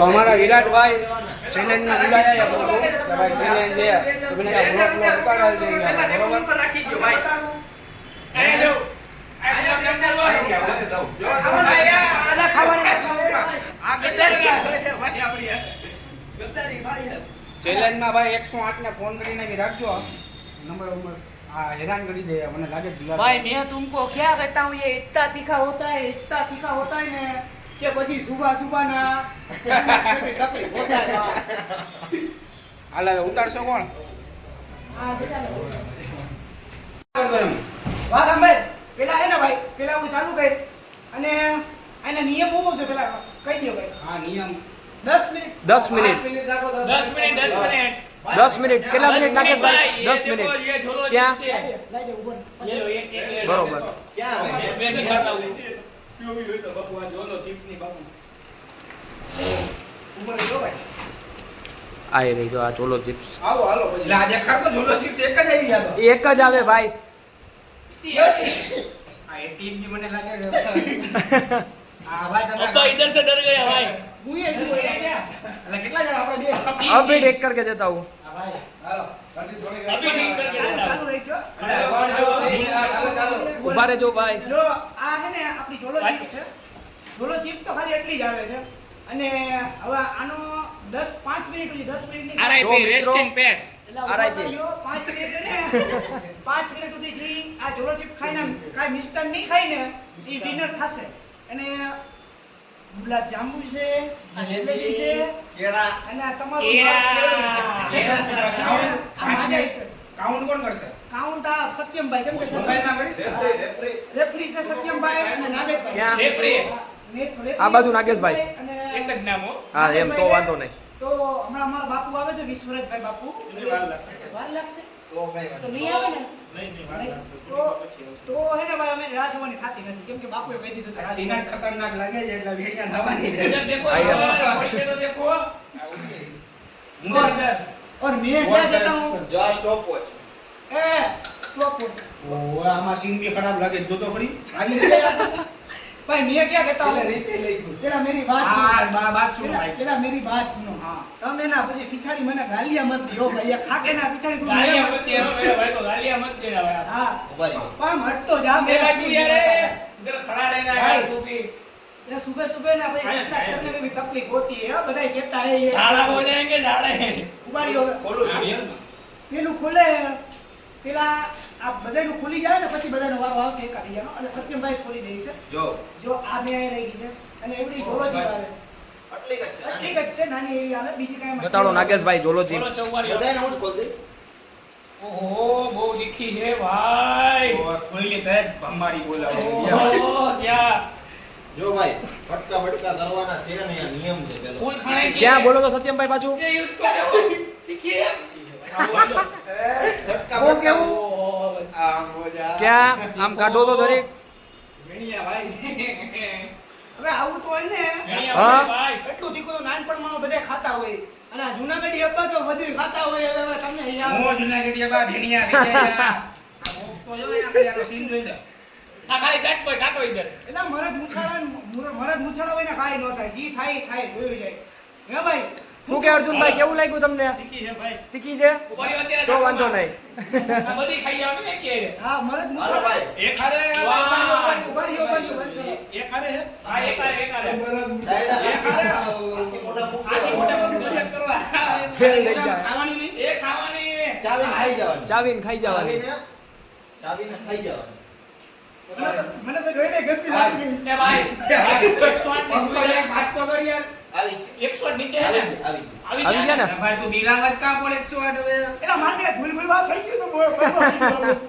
તો અમારા વિરાટભાઈ ચેલેન્જમાં બોલાયા છે તો ભાઈ ચેલેન્જ છે તો મને આ બ્લોક ઉતારવા દેંગે બરોબર રાખી દો ભાઈ ચેલેન્જમાં ભાઈ 108 ને ફોન કરીને भी રાખજો नंबर हाँ हैरान कर दे मैंने लागे भाई मैं तुमको क्या कहता हूँ ये इतना तीखा होता है ना कि बजी सुबह सुबह ना तकलीफ होता है हाल उतारशो कोण वाह भाई પેલા હે ને ભાઈ પેલા હું ચાલુ કરી અને આના નિયમ શું છે પેલા કહી દો ભાઈ હા નિયમ 10 મિનિટ 10 મિનિટ 10 મિનિટ કેટલા મિનિટ નાખેશ ભાઈ 10 મિનિટ ક્યાં બરોબર ક્યાં ભાઈ મેં નહીં ખાતા હું પીઓ બી હોય તો બાપુ આ જોલો ચીપની બાપુ ઉમર જો ભાઈ આઈ રહી જો આ ચોલો ચિપ્સ આવો હાલો પછી લા દેખાડ તો જોલો ચિપ્સ એક જ આવી ગયા તો એક જ આવે ભાઈ આ એ ટીમ જી મને લાગે આ ભાઈ તમે अब तो इधर से डर गया भाई હું એ છું એટલે કેટલા જણા આપણે બે अभी देख करके देता हूँ હા ભાઈ હાલો જલ્દી થોડી अभी ठीक करके देता ચાલુ हूं। રહેજો ઉભા રહેજો ભાઈ જો આ હે ને આપણી જોલો ચીપ છે જોલો ચીપ તો ખાલી એટલી જ આવે છે અને હવે આનો 5 મિનિટ સુધી 10 મિનિટની RIP rest in peace RIP. 5 minute ને 5 મિનિટ સુધી જે આ જોલો ચીપ ખાઈને કાઈ મિસ્ટર નહીં ખાઈને ઈ વિનર થશે અને ગુલાબ જાંબુ છે જલેબી છે કેળા અને આ તમારું કાઉન્ટ કોણ કરશે કાઉન્ટ આ સત્યમભાઈ કેમ કે મોબાઈલ ના કરી છે રેફરી છે સત્યમભાઈ અને નાગેશભાઈ ક્યાં? રેફરી આ બાજુ નાગેશભાઈ. અને એક જ નામ હો હા એમ તો વાંધો નહીં તો હમણાં અમારા બાપુ આવે છે વિશ્વરાજભાઈ બાપુ વાર લાગશે તો કઈ તો નહીં આવે ને નહીં તો હે ને ભાઈ અમે રાહ જોવાની થતી નથી કેમ કે બાપુએ કહી દીધું કે સીના ખતરનાક લાગે છે એટલે ભેડિયા થવાની છે इधर देखो आइए। पीछे तो देखो और इधर और मैं क्या कहता हूँ જો આ સ્ટોપ વોચ ए स्टॉप ઓ આમાં સીન भी खराब लागे જો तो खरी भाई मैं क्या कहता हूँ तेरा मेरी बात बात सुनो सुनो भाई तेरा मेरी बात सुनो हाँ તમે ના પછી પિછાડી મને ગાલિયા મત દિયો ભાઈ આ ખાકે ના પિછાડી તું गालियां मत दे मेरे भाई को गालियां मत देना भाई हाँ भाई पर हट तो जा मेरे मेरा भाई तू यार इधर खड़ा रहना है भाई। तू भी ये सुबह सुबह ना भाई एक्सरसाइज करने में भी तकलीफ होती है बधाई कहता है ये झाड़ा हो जाएंगे झाड़े उबारी हो બોલો છું પેલું ખુલે પેલા આ બધાયનું ખુલી જાય ને પછી બધાનો વારો આવશે એકાબીજાનો અને સત્યમભાઈ ખોલી દે છે જો જો આ બે અહીં રહી ગઈ છે અને એવડી જોલો જીત આવે આટલી જ છે ઠીક જ છે નાની એવી આવે બીજી કાંઈ બતાડો નાગેશભાઈ જોલો बोलो ચિપ્સ चौवारी બધાને હું જ બોલ દઈશ ओहो बहुत दिखी है भाई ખોલી દે ભમારી બોલાવો ओहो क्या જો ભાઈ ફટકા ફટકા કરવાના છે ને આ નિયમ છે પેલો फूल खाने की ક્યાં બોલો તો સત્યમભાઈ પાછું ये उसको देखो देखिए ફટકા ઓ કેવું? આ મોજા ક્યાં આમ કાઢો તો દરેક ભેડિયા ભાઈ હવે આવું તો હોય ને बढ़िया हाँ? भाई એટલું તીખું તો નાનપણમાં બધા ખાતા હોય અને આ જૂનાગઢી અબ્બા તો બધું ખાતા હોય હવે તમને યાદ હું જુનાગઢી બા ભેડિયા ભેડિયા આ બોક્સ તો જો અહીંયા આનો સીન જોઈ લે हाँ खाली चट पर काटो इधर એટલે મરદ મુછાળા હોય ને કાંઈ ન થાય જી થાય એ થાય જોયું જાય હે ભાઈ શું કે અર્જુનભાઈ કેવું લાગ્યું તમને दिखी है भाई તીખી છે ऊपर ही તો વાંધો નહીં આ બધી ખાઈ જવાની ને કે હા મરદ હાલો મુછાળા ભાઈ એક હારે ઉભારી હો એક હારે હે હા એક હારે આખી મોટા મુખ આખી મોટા મોટી મજાક કરવા ફેલ લઈ જાય ખાવાની નહીં એ ખાવાની ચાવીને ખાઈ જવાનું ચાવીને ખાઈ જવાની ચાવીને ખાઈ જવાનું મને તો જોઈને ગંદી લાગી એ ભાઈ 108 પાસ તો કરી યાર આવી 108 નીચે હે ને આવી આવી આવી ગયા ને ભાઈ તું બિરાવત કા પડે 108 હવે એના માટે ભૂલ વાત થઈ ગયું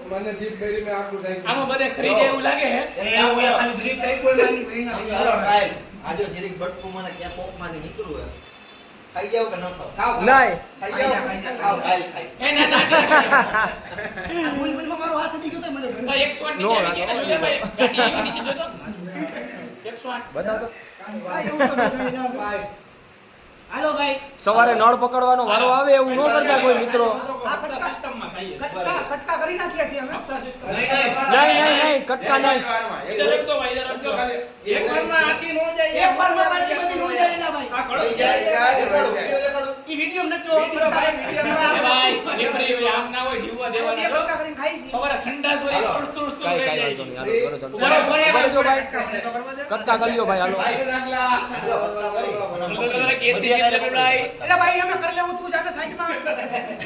તો મને જીભ ભરી મેં આખું થઈ આમાં બધે ખરીદે એવું લાગે હે ખાલી બ્રીક થઈ કોઈ માની ભેડિયા હાલો ટ્રાયલ આજો જરીક બટકું મને ક્યાં પોકમાંથી નીકળું હે ખાઈ જાવ કે ન ખાવ નહીં ખાઈ જાવ ખાવ ખાઈ એ ના ના ભૂલમાં મારો હાથ અડી ગયો તો મને ભાઈ 108 નીચે આવી ગયા ને ભાઈ ગાડી એવી નીચે જોતો 108 બતાવો તો ભાઈ એવું તો નહીં જાવ ભાઈ હાલો ભાઈ સવારે નળ પકડવાનો વારો આવે એવું ન કરતા કોઈ મિત્રો આ કટકા સિસ્ટમમાં ખાઈએ કટકા કરી નાખ્યા છે અમે નહીં કટકા નહીં ઇધર એક તો ભાઈ ઇધર એક તો એક વારમાં આખી નો જાય એક વારમાં બાકી બધી રોઈ જાય ના ભાઈ વળી જાય, દેખાડો, વિડીયો દેખાડો. ઈ વિડીયો નથી જોવો. એ ભાઈ રેફરી હોય, આમ ના હોય જીવવા બે દેવાના તો ફટકા કરીને ખાઈ છે. સવારે સંડાસ હોય હાલો. સુર સુર સુર કાંઈ થઈ વાંધો જાય. નહીં, હાલો, કરો ઉભા રહો, તમે. ઉભા રહો. ઉભા રહેજો ભાઈ. એટલે કટકા કરી લ્યો ભાઈ, હાલો. કેસી જેમ જબરડાઈ. ભાઈ અમે કરી લેવું, તું જાને સાઈડમાં.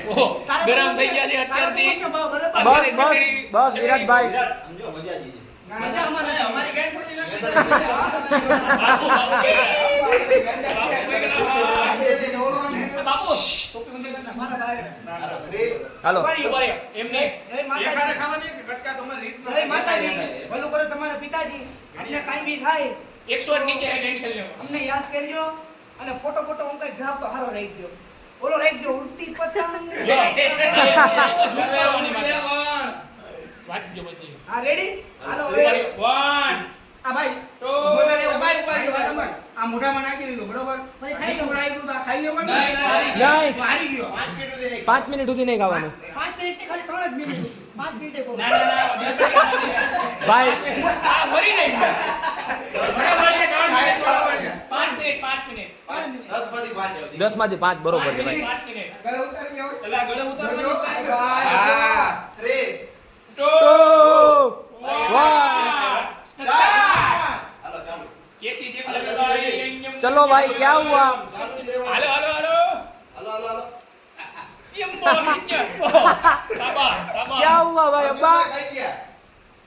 ઓહો, ગરમ થઈ ગયા છે અત્યારથી. બસ બસ બસ વિરાટભાઈ. વિરાટ, સમજો, મજા આવી જાય. મજા અમારી ગેમ પૂરી નથી. બાપુ, બાપુ કહી રહ્યા. બાપુ કહી રહ્યા. બાપુ, ટોપી ઊંધી કર નાખ. મારા ભાઈ. હાલો, three. હાલો. ઉભા રહ્યો. એમ નહીં. જય માતાજી. જય માતાજી. ભલું કરે તમારા પિતાજી. અમને કાંઈ બી થાય 100 જ નીચે ટેન્શન લેવો. અમને યાદ કરજો અને ફોટો હું કઈ જાવ તો હારો રહી ગયો. ઓલો રહી ગયો ઉડતી પતંગ. વાંચજો બધી. હા રેડી? હાલો ઉભા હવે. રહ્યો. 1 આ ભાઈ આ મોઢામાં નાખી દીધું બરોબર. પછી ખાઈ લો રાઈ દૂધ આ ખાઈ લો પણ નહીં, નહીં. નહીં. હારી ગયો. 5 મિનિટ સુધી નહીં. 5 મિનિટ સુધી નહીં ખાવાનું. 5 મિનિટ ની ખાલી 3 જ મિનિટ. 5 મિનિટે કહું. ના, ના, ના, 10 સેકન્ડ. ભાઈ આ ફરી નહીં. બરાબર છે, 5 મિનિટ, 5 મિનિટ. 10 માંથી 5 આવતી. 10 માંથી 5 બરોબર છે ભાઈ. 5 મિનિટ. ગળે ઉતારી જાઓ. પેલા ગળે ઉતારવાનું. હા, three. 2 1 હાલો, ચાલુ. કેસી જેમ હાલો, જબરડાઈ. ચલો ભાઈ, क्या हुआ? ચાલુ જ રહેવાનું. હાલો, હાલો, હાલો. હાલો, હાલો, હાલો. એમ બોલ, શાબાશ, શાબાશ. क्या हुआ भाई अब्बा? ખાઈ ગયા.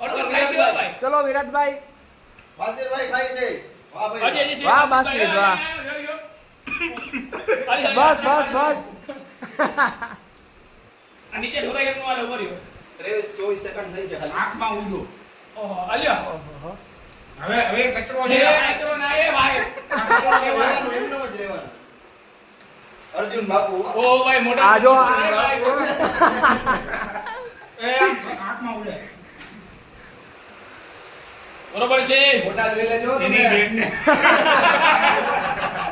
અર્જુન ખાઈ ગયો ભાઈ. ચલો વિરાટભાઈ. વાસીરભાઈ ખાય છે. વાહ ભાઈ, અજય જી, વાહ, બાસરી, વાહ. બસ બસ બસ. આ નીચે ઢોરાઈ એમનો હાલ ઉભો રહ્યો. 23-24 સેકન્ડ થઈ છે ખાલી. આંખમાં ઊંધો. ઓહો, હાલ્યો. હવે કચરો એ આચરો ના એ ભાઈ. રહેવાનું, એમનેમ જ રહેવાનું. અર્જુન બાપુ. ઓ ભાઈ મોટા. આ જો, એ ભાઈ. આંખમાં ઉડે. બરોબર છે. મોટા જોઈ લેજો એની તમે. બેનને.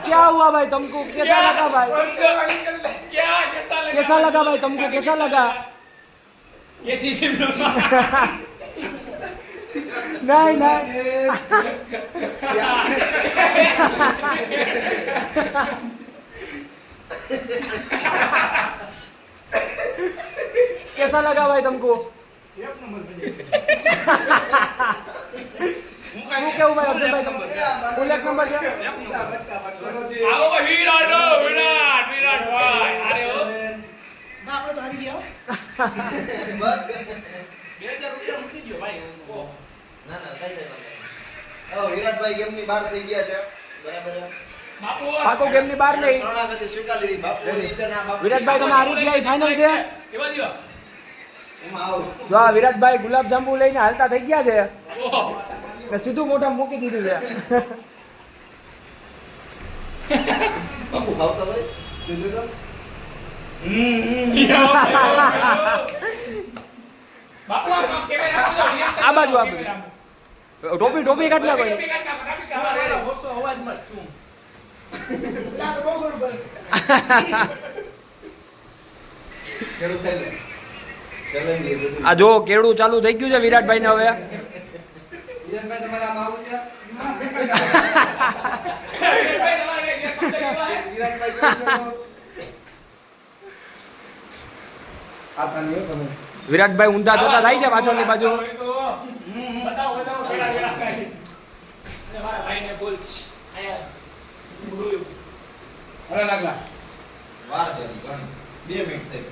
क्या हुआ भाई तुमको? कैसा लगा भाई? क्या कैसा लगा? कैसा लगा भाई तुमको? कैसा लगा? कैसी थी नहीं नहीं. कैसा लगा भाई तुमको? એક નંબર બની. શું કેવું ભાઈ અર્જુનભાઈ તમે? ફૂલ એક નંબર છે. સરોજી. આવો ભાઈ વિરાટ વિરાટ વિરાટ ભાઈ અરે ઓ ના આપણે તો હારી ગયા હો. બસ. 2000 રૂપિયા મૂકી દો ભાઈ. ના ના, કઈ જાય વાંધો નહીં. હવે વિરાટભાઈ ગેમની બહાર થઈ ગયા છે. બરાબર છે. બાપુ પાકો ગેમ ની બહાર નહીં. શરણાગતિ સ્વીકારી લીધી. બાપુની છે ને આ બાપુ. વિરાટભાઈ તમે હારી ગયા, ફાઇનલ છે. કેવા દ્યો? એમાં આવો. જો આ વિરાટભાઈ ગુલાબ જાંબુ લઈને હાલતા થઈ ગયા છે ઓહો ને સીધું મોઢામાં મૂકી દીધું છે. બાપુ ખાવ તો ભાઈ. કીધું તો. બાપુ આ કેમેરા આપજો reaction આ બાજુ આપજો. કેમેરામાં. ટોપી ટોપી કાઢ નાખો. ટોપી કાઢ નાખો, ટોપી કાઢ નાખો. પેલા તો બહુ બરોબર. ખેડૂત ખાઈ લે. ચલેન્જ એ બધું. આ જો કેળું ચાલુ થઈ ગયું છે વિરાટભાઈ ને હવે. હિરણભાઈ તમારે આમ આવું છે? ભાઈ તમારે કઈ શબ્દ કેવા હે? વિરાટભાઈ જોઈ લો. આ તાની હો તમે. વિરાટભાઈ ઊંધા જતા થાય છે પાછળની બાજુ. બતાવો બતાવો કેળા કેળા ખાઈ. અને મારા ભાઈને બોલ આયા બોલ્યું. અરે લાગલા. વાર છે હજી ઘણી. 2 મિનિટ થઈ.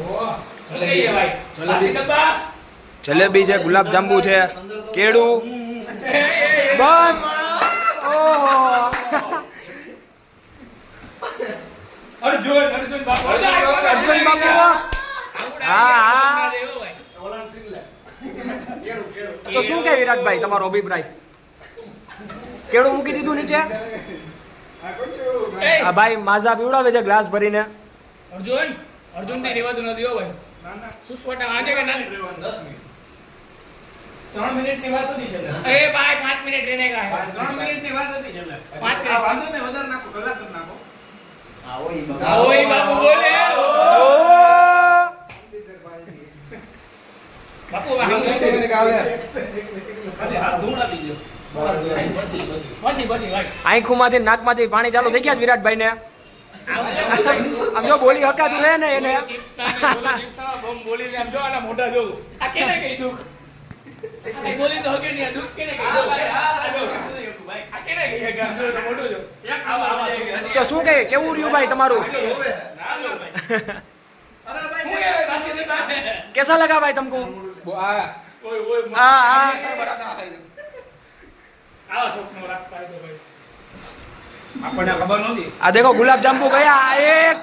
ઓહો જલેબી. જલેબી ભાઈ જલેબી. લાસી ડબ્બા. જલેબી છે, ગુલાબ જાંબુ છે, કેળું. એ, એ, એ. બસ. ઓહો. અર્જુન બાપુ અર્જુન બાપુ. હા, હા. ઓલાને સીન લે. ખેડૂત ખેડૂત. તો શું કે વિરાટભાઈ તમારો અભિપ્રાય? કેળું મૂકી દીધું નીચે. એ, આ ભાઈ માઝા પીવડાવે છે ગ્લાસ ભરીને. અર્જુન ને રેવાતું નથી હો ભાઈ. સુસવાટા વાગે કે ના? 10 મિનિટ. 3 મિનિટની વાત હતી છેલ્લે. એ ભાઈ 5 મિનિટ રહેને કા હે. 3 મિનિટની વાત હતી છેલ્લે. 5 મિનિટ. આ વાંધો નહીં, વધારે નાખો, કલાક જ નાખો. આવો ઈ બાપુ. આવો ઈ બાપુ બોલે. ઓહ. બાપુ વિરાટભાઈ વાંધો મને કાલે. ખાલી હાથ ધોવડાવી દો. પછી બધું. પછી ભાઈ આંખોમાંથી નાકમાંથી પાણી ચાલુ થઈ ગયા વિરાટભાઈ ને આમ જો બોલી હકાતું રહે ને એને બોલી આમ જો આના મોઢા જોઉં આ કેને કહી દુખ આ બોલી તો હકે નહીં આ દુખ કેને કહી દઉં ભાઈ આ કેને કહી કે આમ જો તો મોઢું જો આવા તો શું કહે કેવું રહ્યું ભાઈ તમારું कैसा लगा भाई तुमको ઓય हाँ हाँ આવા સ્વપ્નો રાખતા હોય તો ભાઈ આપણને ખબર નહોતી आ देखो गुलाब जामुन गया एक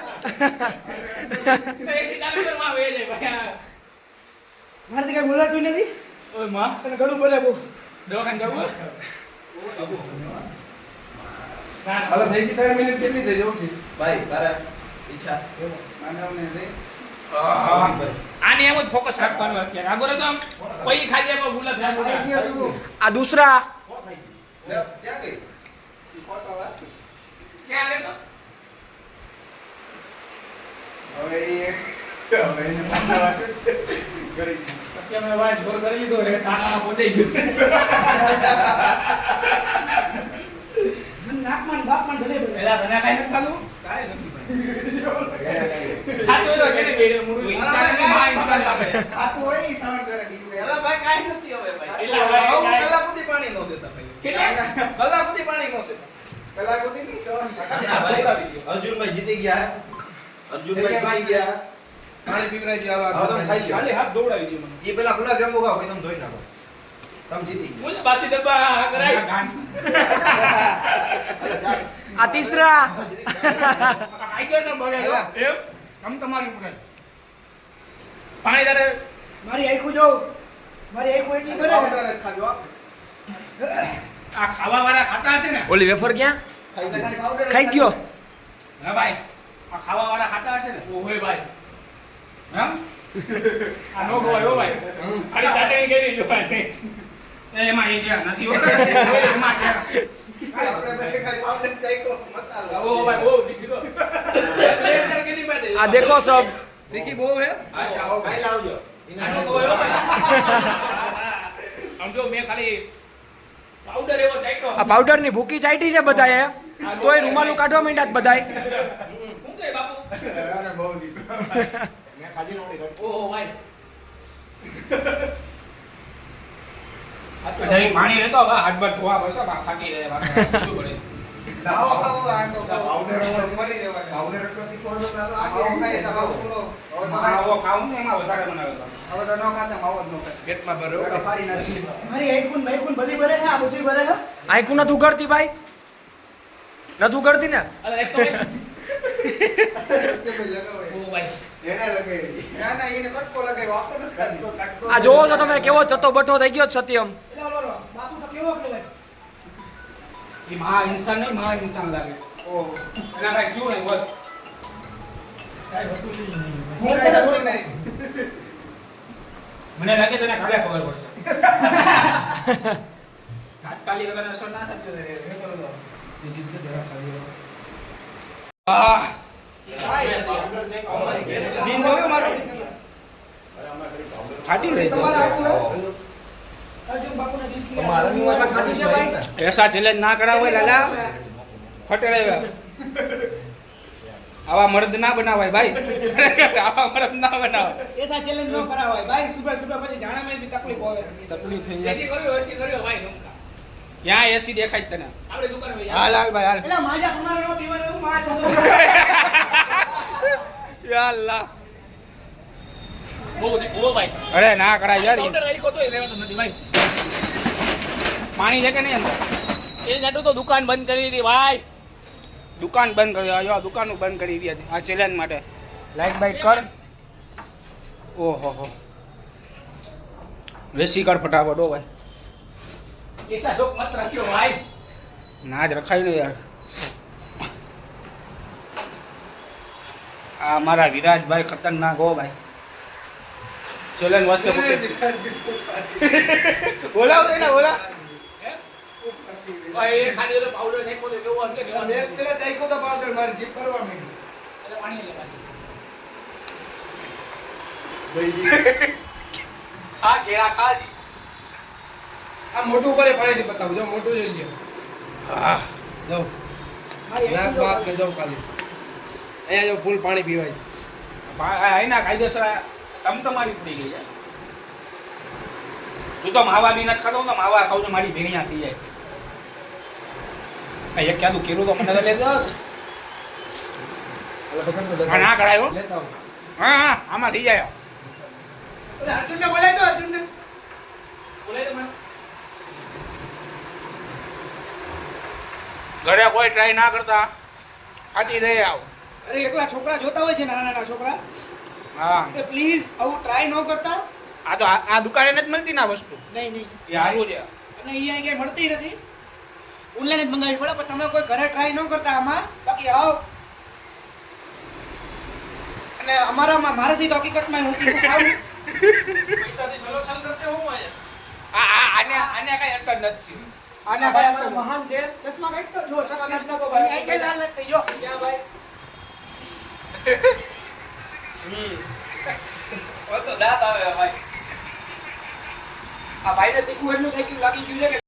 એસી ચાલુ કરવા આવે છે ભાઈ મારાથી કઈ બોલાતું નથી ઓય માં અને ઘણું બોલે બહુ દવાખાને જવું ના હાલો થઈ ગઈ 3 મિનિટ કેટલી થઈ જવું ભાઈ તારા ઈચ્છા માનવને રે આને એમ જ ફોકસ રાખવાનું અત્યારે આગળ તો આમ કોઈ ખાજે એમાં ગુલાબ જાંબુ आ दूसरा કોણ ખાઈ ગયું? લે, ત્યાં ગઈ ક્યાં રે તો હવે એને પાછા વાંચું છે કરી અત્યારે મેં વાત જોર કરી લીધો રે કાનામાં પોતાઈ ગયું મને નાકમાં ને બાપમાં ને બધે બોલે પેલા તને કાઈ નથી ખાધું કાઈ નથી ખાતો તો કેને કહી મૂળ ઇન્સાન કે માં ઇન્સાન લાગે આતું હોય ઈ સહન કરે બીજું પેલા ભાઈ કાંઈ નથી હવે ભાઈ. એટલા ભાઈ આવું કાંઈ- કલાક સુધી પાણી નો દેતા ભાઈ. કેટલા કલાક સુધી પાણી નો દેતા. કલાક સુધી નહીં સહન હા, ભાઈ, અર્જુનભાઈ જીતી ગયા અર્જુનભાઈ જીતી ગયા પાણી પીવરાય છે હવે આવા તમે ખાઈ લો ખાલી હાથ દોડાવી દે મને. એ પેલા ગુલાબ જાંબુ ખાઓ પછી તમે ધોઈ નાખો તમે જીતી ગયા બોલ બાસી ડબ્બા કરાય અરે જા. आ तीसरा આઈ ગયો તો બોલે એમ આમ તમારી ઉપર પાણી તારે મારી આંખું જોઉં મારી આંખું એટલી ભરે પાવડર જ ખાજો આ ખાવા વાળા ખાતા હશે ને ओली वेफर क्या ખાઈ લો. खाई गयो હા ભાઈ આ ખાવા વાળા ખાતા હશે ને ઓય ભાઈ હા આ નો ગોય હો ભાઈ ખાલી ચાટણી કરી જો ભાઈ એમાં એ ગયા નથી હો એમાં ગયા આપણે બધે ખાલી પાવડર ચાખ્યો મસાલો ઓ ભાઈ બહુ દીકરો પ્લેટર કેટલી બાજુ? आ देखो सब તીખી બહુ હે હા, જાઓ, ખાઈ લાવજો આ નો ગોય હો ભાઈ આમ જો મેં ખાલી પાવડર એવો ચાખ્યો आ पाउडर ની ભૂકી ચાટી છે બધાએ તોય રૂમાલું કાઢવા માંડ્યા જ બધાય હું કે બાપુ અરે બહુ દીકરો મેં ખાધી નહોતી ઘટ. ઓહો ભાઈ આ તો જરી પાણી રહેતો હવે હાથ બાર ધોવા પડશે બા ખાટી રહે બધું પડે લાવો ખાવો આ તો પાવડર મરી રહેવા પાવડર એટલો તીખો હતો તો આ આવો ખાઈએ તો આવો ફૂલો હવે તો આવો ખાવું ને એમાં વધારે બનાવે તો હવે તો ન ખાતા માવો જ ન ખાય પેટમાં ભરો ફાડી નાખી મારી આંખું ને બાઈકું ને બધી ભરે છે આ બધી ભરે છે આંખું નથી ઉઘડતી ભાઈ નથી ઉઘડતી ને અરે એક તો ભાઈ કે ભાઈ લગાવે ઓ ભાઈ એને લગાવી ના ના એને કટકો લગાવ્યો આખો નથી ખાતો આ જોવો તો તમે કેવો જતો બઠો થઈ ગયો છે સત્યમ એટલે ઓલો બાપુ તો કેવો કહેવાય એ મહા ઇન્સાન નહીં મહા ઇન્સાન લાગે ઓ એના ભાઈ ક્યું નહીં બોલ કાઈ હોતું નહીં હું કઈ બોલી નહીં મને લાગે તને કાલે ખબર પડશે તાત્કાલિક અગર અસર ના થતી હોય તો એ કરો તો બીજી તો જરા ખાલી આહ પાવડર કંઈક અમારી ઘેરે સીન જોયો મારો અરે અમારે ઘરે પાવડર ખાટી રહી તમારે આપવું હોય? અર્જુન બાપુના દિલથી તમારે રવિવારમાં ખાધી છે ભાઈ ને? ऐसा चैलेंज ना करा हुआ लाला फटे रहेगा आवा मर्द ना बनावाय भाई आवा मर्द ना बनावाय એસા ચેલેન્જ ન કરાવાય ભાઈ સુબહ સુબહ પછી જાણામાં બી તકલીફ આવે તકલીફ થઈ જાય એસી કર્યો ભાઈ નમકા ક્યાં એસી દેખાય તને આપણે દુકાન માં હાલ હાલ ભાઈ હાલ એટલે માજા તમારે નો પીવાનું એવું માં થતો યા અલ્લાહ બહુ ભાઈ અરે ના કરાય યાર ઓર્ડર આઈકો તોય લેવાતો નથી ભાઈ પાણી છે કે નહીં અંદર એ જાટું તો દુકાન બંધ કરી દીધી ભાઈ દુકાન બંધ કરી દીધી દુકાન બંધ કરી દીધી આ ચેલેન્જ માટે લાઈટ બાઈટ કર ઓહો હો વેસી કર ફટાફટ ઓ ભાઈ એસા શોક મત રાખ્યો ભાઈ ના જ રખાય ને યાર આ મારા વિરાજભાઈ ખતરનાક હો ભાઈ ચેલેન્જ વાસ્તે બોલાવ દે ને બોલા ભાઈ એ ખાલી ઓલો પાવડર નાખ્યો તો કેવો અંકે કેવો બે પેલા ચાખ્યો તો પાવડર મારી જીભ કરવા માંડી એટલે પાણી લે પાછી ભાઈ ખા કેળા ખા દી આ મોટું ઉપર પાણીથી બતાવું જો મોટું જોઈ લ્યો હા જો નાક બાક કે જો ખાલી અહીંયા જો ફૂલ પાણી પીવાય છે એના કાયદેસર તમારી પડી ગઈ છે તું તો માવા બી નથી ખાતો તો માવા ખાવ તો મારી ભેણિયા થઈ જાય એક ક્યાંનું કેરું તો મને લે દો ના કરાયો લેતા આવો હા હા આમાં થઈ જાય અર્જુનને બોલાય તો અર્જુનને બોલાય તો મને ઘરે કોઈ ટ્રાય ના કરતા ખાતી રહે આવ અરે એકલા છોકરા જોતા હોય છે નાના નાના છોકરા હા કે પ્લીઝ આવું ટ્રાય ન કરતા આ તો આ દુકાને નથી મળતી ના વસ્તુ નહીં નહીં એ સારું છે અને અહીંયા ક્યાંય મળતી નથી ઓનલાઈન જ મંગાવી પડે પણ તમે કોઈ ઘરે ટ્રાય ન કરતા આમાં બાકી આવ અને અમારામાં મારાથી તો હકીકતમાં હું ખાવું પૈસાથી છલોછલ કરતે હું અહીંયા આને કઈ અસર નથી આના ભાઈ અમારા મહાન છે ચશ્મા કાઢ તો જો ચશ્મા કાઢ નાખો ભાઈ. અહીં કઈ લાલ નથી જો ક્યાં ભાઈ તો દાંત આવે ભાઈ આ ભાઈને તીખું એટલું થઈ ગયું લાગી ગયું છે કે